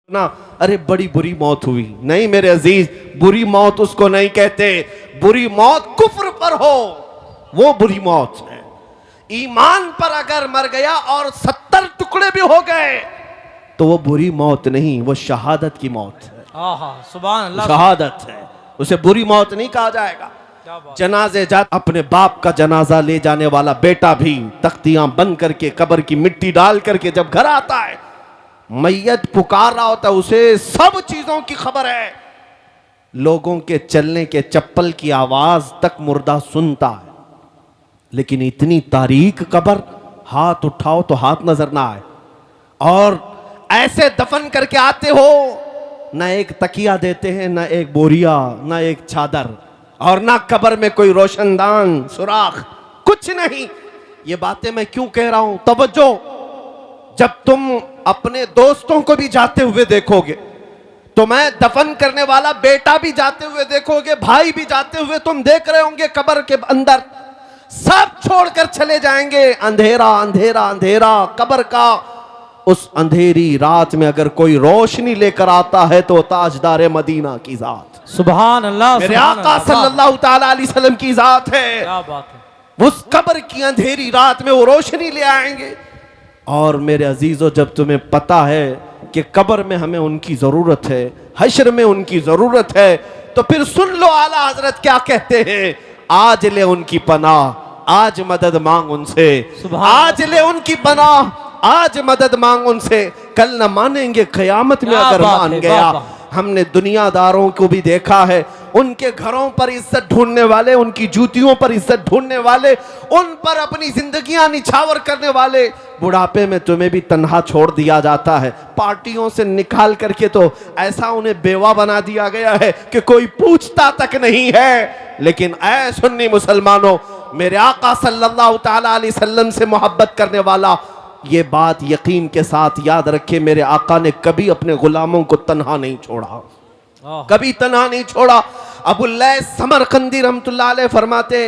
ना अरे बड़ी बुरी मौत हुई। नहीं मेरे अजीज, बुरी मौत उसको नहीं कहते, बुरी मौत कुफ्र पर हो वो बुरी मौत है। ईमान पर अगर मर गया और 70 टुकड़े भी हो गए तो वो बुरी मौत नहीं, वो शहादत की मौत है। सुभान अल्लाह, शहादत है, उसे बुरी मौत नहीं कहा जाएगा। जनाजे जा अपने बाप का जनाजा ले जाने वाला बेटा भी तख्तियां बंद करके कब्र की मिट्टी डाल करके जब घर आता है, मैयत पुकार रहा होता है, उसे सब चीजों की खबर है। लोगों के चलने के चप्पल की आवाज तक मुर्दा सुनता है, लेकिन इतनी तारीक कब्र, हाथ उठाओ तो हाथ नजर ना आए। और ऐसे दफन करके आते हो, ना एक तकिया देते हैं, ना एक बोरिया, ना एक चादर, और ना कब्र में कोई रोशनदान सुराख, कुछ नहीं। ये बातें मैं क्यों कह रहा हूं? तवज्जो, जब तुम अपने दोस्तों को भी जाते हुए देखोगे, तो मैं दफन करने वाला बेटा भी जाते हुए देखोगे, भाई भी जाते हुए तुम देख रहे होंगे, कब्र के अंदर सब छोड़कर चले जाएंगे। अंधेरा अंधेरा अंधेरा कब्र का। उस अंधेरी रात में अगर कोई रोशनी लेकर आता है तो ताजदार मदीना की जात, सुभान अल्लाह, मेरे आका सल्लल्लाहु ताला अलैहि वसल्लम की जात है। क्या बात है। उस कब्र की अंधेरी रात में वो रोशनी ले आएंगे। और मेरे अजीजों, जब तुम्हें पता है कि कब्र में हमें उनकी जरूरत है, हश्र में उनकी जरूरत है, तो फिर सुन लो आला हजरत क्या कहते हैं, आज ले उनकी पनाह, आज मदद मांग उनसे, आज ले उनकी पनाह, आज मदद मांग उनसे, कल न मानेंगे कयामत में अगर मान गया। हमने दुनियादारों को भी देखा है, उनके घरों पर इज्जत ढूंढने वाले, उनकी जूतियों पर इज्जत ढूंढने वाले, उन पर अपनी जिंदगियां निछावर करने वाले, बुढ़ापे में तुम्हें भी तन्हा छोड़ दिया जाता है। पार्टियों से निकाल करके तो ऐसा उन्हें बेवा बना दिया गया है कि कोई पूछता तक नहीं है। लेकिन ऐ सुन्नी मुसलमानों, मेरे आका सल्लल्लाहु ताला अलैहि वसल्लम से मोहब्बत करने वाला ये बात यकीन के साथ याद रखे, मेरे आका ने कभी अपने गुलामों को तन्हा नहीं छोड़ा, कभी तन्हा नहीं छोड़ा। अबुल्लैस समरकंदी रहमतुल्लाह अलैह फरमाते,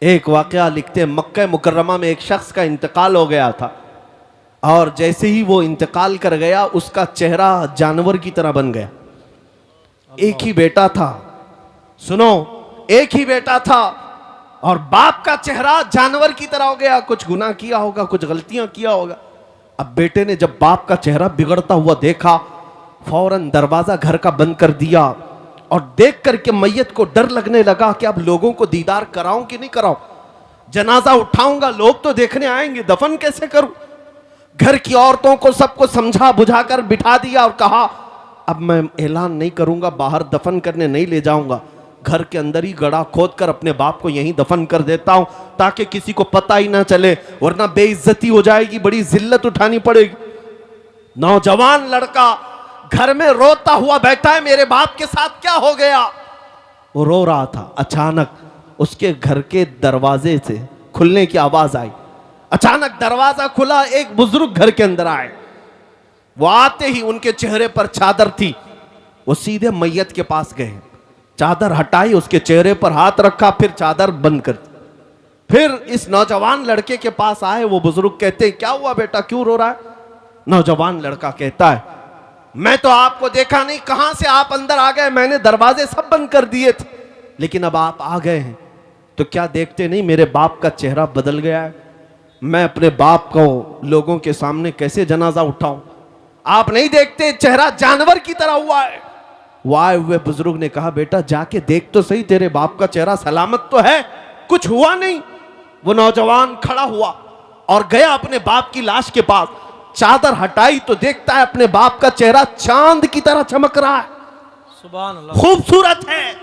एक वाकया लिखते, मक्का मुकर्रमा में एक शख्स का इंतकाल हो गया था, और जैसे ही वो इंतकाल कर गया उसका चेहरा जानवर की तरह बन गया। एक ही बेटा था, सुनो, एक ही बेटा था, और बाप का चेहरा जानवर की तरह हो गया। कुछ गुनाह किया होगा, कुछ गलतियां किया होगा। अब बेटे ने जब बाप का चेहरा बिगड़ता हुआ देखा, फौरन दरवाजा घर का बंद कर दिया, और देख करके मैयत को डर लगने लगा कि अब लोगों को दीदार कराऊं कि नहीं कराऊं, जनाजा उठाऊंगा, लोग तो देखने आएंगे, दफन कैसे करूं। घर की औरतों को सबको समझा बुझाकर बिठा दिया और कहा, अब मैं ऐलान नहीं करूंगा, बाहर दफन करने नहीं ले जाऊंगा, घर के अंदर ही गड़ा खोद कर अपने बाप को यहीं दफन कर देता हूं, ताकि किसी को पता ही ना चले, वरना बेइज्जती हो जाएगी, बड़ी जिल्लत उठानी पड़ेगी। नौजवान लड़का घर में रोता हुआ बैठा है, मेरे बाप के साथ क्या हो गया? वो रो रहा था। अचानक उसके घर के दरवाजे से खुलने की आवाज आई। अचानक दरवाजा खुला, एक बुजुर्ग घर के अंदर आए। वो आते ही उनके चेहरे पर चादर थी, वो सीधे मैयत के पास गए, चादर हटाई, उसके चेहरे पर हाथ रखा, फिर चादर बंद कर दी। फिर इस नौजवान लड़के के पास आए। वो बुजुर्ग कहते, क्या हुआ बेटा, क्यों रो रहा है? नौजवान लड़का कहता है, मैं तो आपको देखा नहीं, कहां से आप अंदर आ गए, मैंने दरवाजे सब बंद कर दिए थे, लेकिन अब आप आ गए हैं तो क्या देखते नहीं मेरे बाप का चेहरा बदल गया है, मैं अपने बाप को लोगों के सामने कैसे जनाजा उठाऊं? आप नहीं देखते चेहरा जानवर की तरह हुआ है। वो आए हुए बुजुर्ग ने कहा, बेटा जाके देख तो सही, तेरे बाप का चेहरा सलामत तो है, कुछ हुआ नहीं। वो नौजवान खड़ा हुआ और गया अपने बाप की लाश के पास, चादर हटाई तो देखता है अपने बाप का चेहरा चांद की तरह चमक रहा है, सुभान अल्लाह, खूबसूरत है।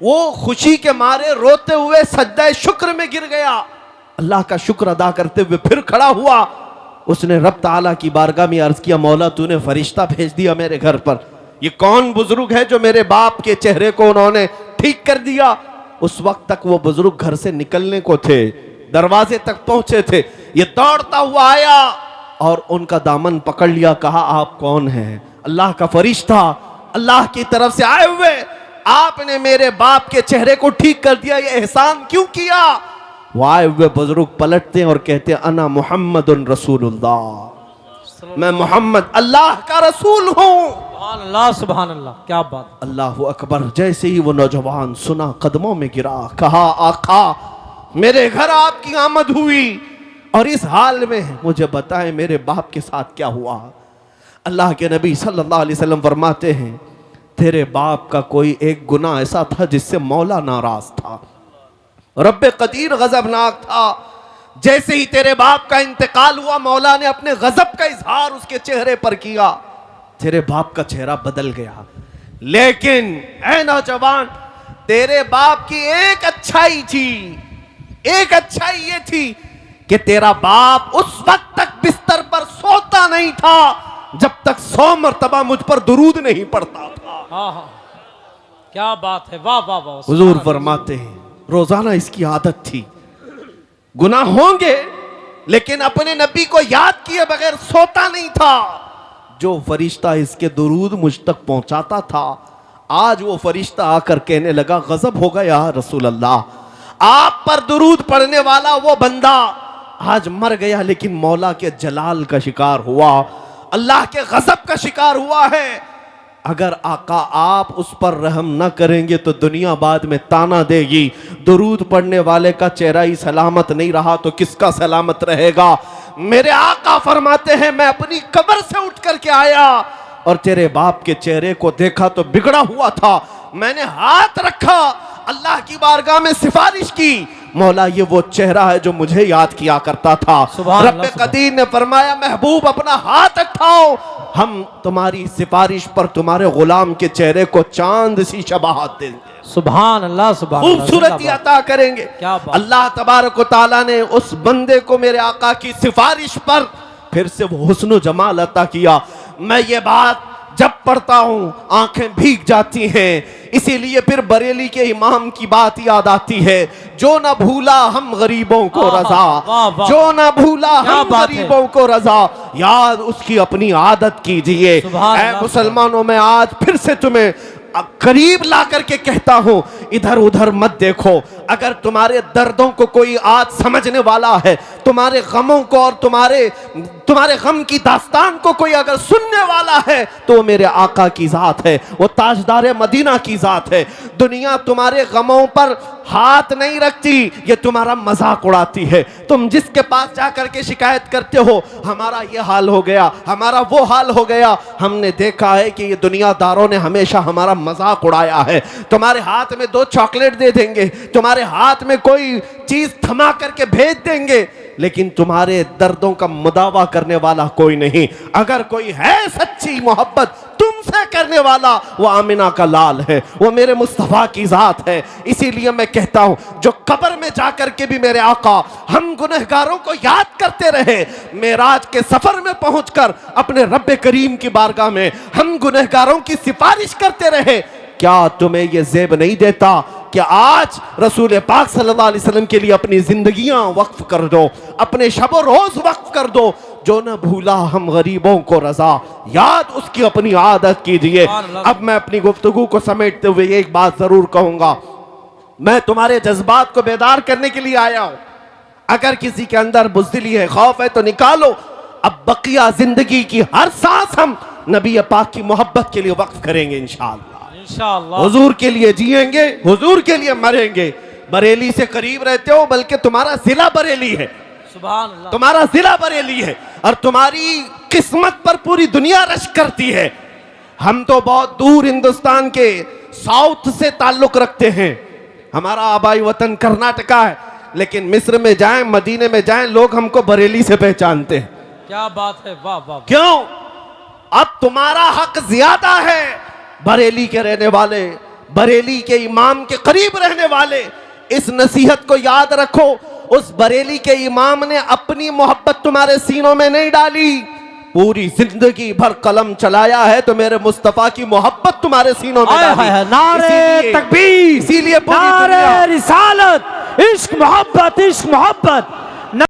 वो खुशी के मारे रोते हुए सज्जा शुक्र में गिर गया, अल्लाह का शुक्र अदा करते हुए फिर खड़ा हुआ। उसने रब ताला की बारगाह में अर्ज किया, मौला तूने फरिश्ता भेज दिया मेरे घर पर, ये कौन बुजुर्ग है जो मेरे बाप के चेहरे को उन्होंने ठीक कर दिया? उस वक्त तक वो बुजुर्ग घर से निकलने को थे, दरवाजे तक पहुंचे थे। ये दौड़ता हुआ आया और उनका दामन पकड़ लिया, कहा, आप कौन हैं? अल्लाह का फरिश्ता, अल्लाह की तरफ से आए हुए, आपने मेरे बाप के चेहरे को ठीक कर दिया, ये एहसान क्यों किया? वो आए हुए बुजुर्ग पलटते और कहते, अना मुहम्मदुन रसूलुल्लाह, मैं मोहम्मद अल्लाह का रसूल हूँ। सुभान अल्लाह, सुभान अल्लाह, क्या बात। अल्लाह अकबर। जैसे ही वो नौजवान सुना, कदमों में गिरा, कहा आका मेरे घर आपकी आमद हुई और इस हाल में मुझे बताएं मेरे बाप के साथ क्या हुआ। अल्लाह के नबी सल्लल्लाहु अलैहि वसल्लम फरमाते हैं तेरे बाप का कोई एक गुनाह ऐसा था जिससे मौला नाराज था, रब्बे कदीर गजबनाक था। जैसे ही तेरे बाप का इंतकाल हुआ, मौला ने अपने गजब का इजहार उसके चेहरे पर किया, तेरे बाप का चेहरा बदल गया। लेकिन ऐ नौजवान, तेरे बाप की एक अच्छाई थी, एक अच्छाई ये थी कि तेरा बाप उस वक्त तक बिस्तर पर सोता नहीं था जब तक 100 मरतबा मुझ पर दुरूद नहीं पड़ता था। हाँ हाँ, क्या बात है, वाह वाह वाह। हुजूर फरमाते हैं रोजाना इसकी आदत थी, गुनाह होंगे लेकिन अपने नबी को याद किए बगैर सोता नहीं था। जो फरिश्ता इसके दुरूद मुझ तक पहुंचाता था, आज वो फरिश्ता आकर कहने लगा गजब हो गया रसूल अल्लाह, आप पर दुरूद पढ़ने वाला वो बंदा आज मर गया लेकिन मौला के जलाल का शिकार हुआ, अल्लाह के गजब का शिकार हुआ है। अगर आका आप उस पर रहम न करेंगे तो दुनिया बाद में ताना देगी, दुरूद पढ़ने वाले का चेहरा ही सलामत नहीं रहा तो किसका सलामत रहेगा। मेरे आका फरमाते हैं मैं अपनी कब्र से उठ करके आया और तेरे बाप के चेहरे को देखा तो बिगड़ा हुआ था, मैंने हाथ रखा, अल्लाह की बारगाह में सिफारिश की, मौला ये वो चेहरा है जो मुझे याद किया करता था। रब्बे कदीर ने फरमाया महबूब अपना हाथ उठाओ, हम तुम्हारी सिफारिश पर तुम्हारे गुलाम के चेहरे को चांद सी शबाहत देंगे। सुभान अल्लाह, सुभान अल्लाह, खूबसूरती अता करेंगे। अल्लाह तबारक व तआला ने उस बंदे को मेरे आका की सिफारिश पर फिर से वो हुस्न जमाल अता किया। मैं ये बात जब पढ़ता हूं आंखें भीग जाती हैं, इसीलिए फिर बरेली के इमाम की बात याद आती है, जो ना भूला हम गरीबों को रजा, जो ना भूला हम गरीबों को रजा, याद उसकी अपनी आदत कीजिए। ऐ मुसलमानों, में आज फिर से तुम्हें करीब ला करके कहता हूं इधर उधर मत देखो। अगर तुम्हारे दर्दों को कोई आज समझने वाला है, तुम्हारे गमों को और तुम्हारे गम की दास्तान को कोई अगर सुनने वाला है तो वो मेरे आका की जात है, वो ताजदार मदीना की जात है। दुनिया तुम्हारे गमों पर हाथ नहीं रखती, ये तुम्हारा मजाक उड़ाती है। तुम जिसके पास जाकर के शिकायत करते हो हमारा ये हाल हो गया, हमारा वो हाल हो गया, हमने देखा है कि ये दुनियादारों ने हमेशा हमारा मजाक उड़ाया है। तुम्हारे हाथ में 2 चॉकलेट दे देंगे, तुम्हारे हाथ में कोई चीज थमा करके भेज देंगे, लेकिन तुम्हारे दर्दों का मुदावा करने वाला कोई नहीं। अगर कोई है सच्ची मोहब्बत तुमसे करने वाला, वो आमिना का लाल है, वो मेरे मुस्तफा की जात है। इसीलिए मैं कहता हूं जो कब्र में जाकर के भी मेरे आका हम गुनहगारों को याद करते रहे, मेराज के सफर में पहुंचकर अपने रब्बे करीम की बारगाह में हम गुनहगारों की सिफारिश करते रहे, क्या तुम्हें यह जेब नहीं देता कि आज रसूल पाक सल्लल्लाहु अलैहि वसल्लम के लिए अपनी जिंदगियां वक्फ कर दो, अपने शब रोज वक्फ कर दो। जो न भूला हम गरीबों को रजा, याद उसकी अपनी आदत कीजिए। अब मैं अपनी गुफ्तगू को समेटते हुए एक बात जरूर कहूंगा, मैं तुम्हारे जज्बात को बेदार करने के लिए आया हूं। अगर किसी के अंदर बुज़दिली है, खौफ है तो निकालो। अब बकिया जिंदगी की हर सांस हम नबी पाक की मोहब्बत के लिए वक्फ करेंगे इंशाअल्लाह। हुजूर के लिए जिएंगे, हुजूर के लिए मरेंगे। बरेली से करीब रहते हो, बल्कि तुम्हारा जिला बरेली है, सुभान अल्लाह, तुम्हारा जिला बरेली है और तुम्हारी किस्मत पर पूरी दुनिया रश करती है। हम तो बहुत दूर हिंदुस्तान के साउथ से ताल्लुक रखते हैं, हमारा आबाई वतन कर्नाटका है, लेकिन मिस्र में जाएं, मदीने में जाएं, लोग हमको बरेली से पहचानते हैं। क्या बात है, वाह वाह। क्यों? अब तुम्हारा हक ज्यादा है। बरेली के रहने वाले, बरेली के इमाम के करीब रहने वाले, इस नसीहत को याद रखो, उस बरेली के इमाम ने अपनी मोहब्बत तुम्हारे सीनों में नहीं डाली, पूरी जिंदगी भर कलम चलाया है तो मेरे मुस्तफा की मोहब्बत तुम्हारे सीनों में डाली। नारे तकबीर, इसीलिए नारे रिसालत, इश्क मोहब्बत, इश्क मोहब्बत।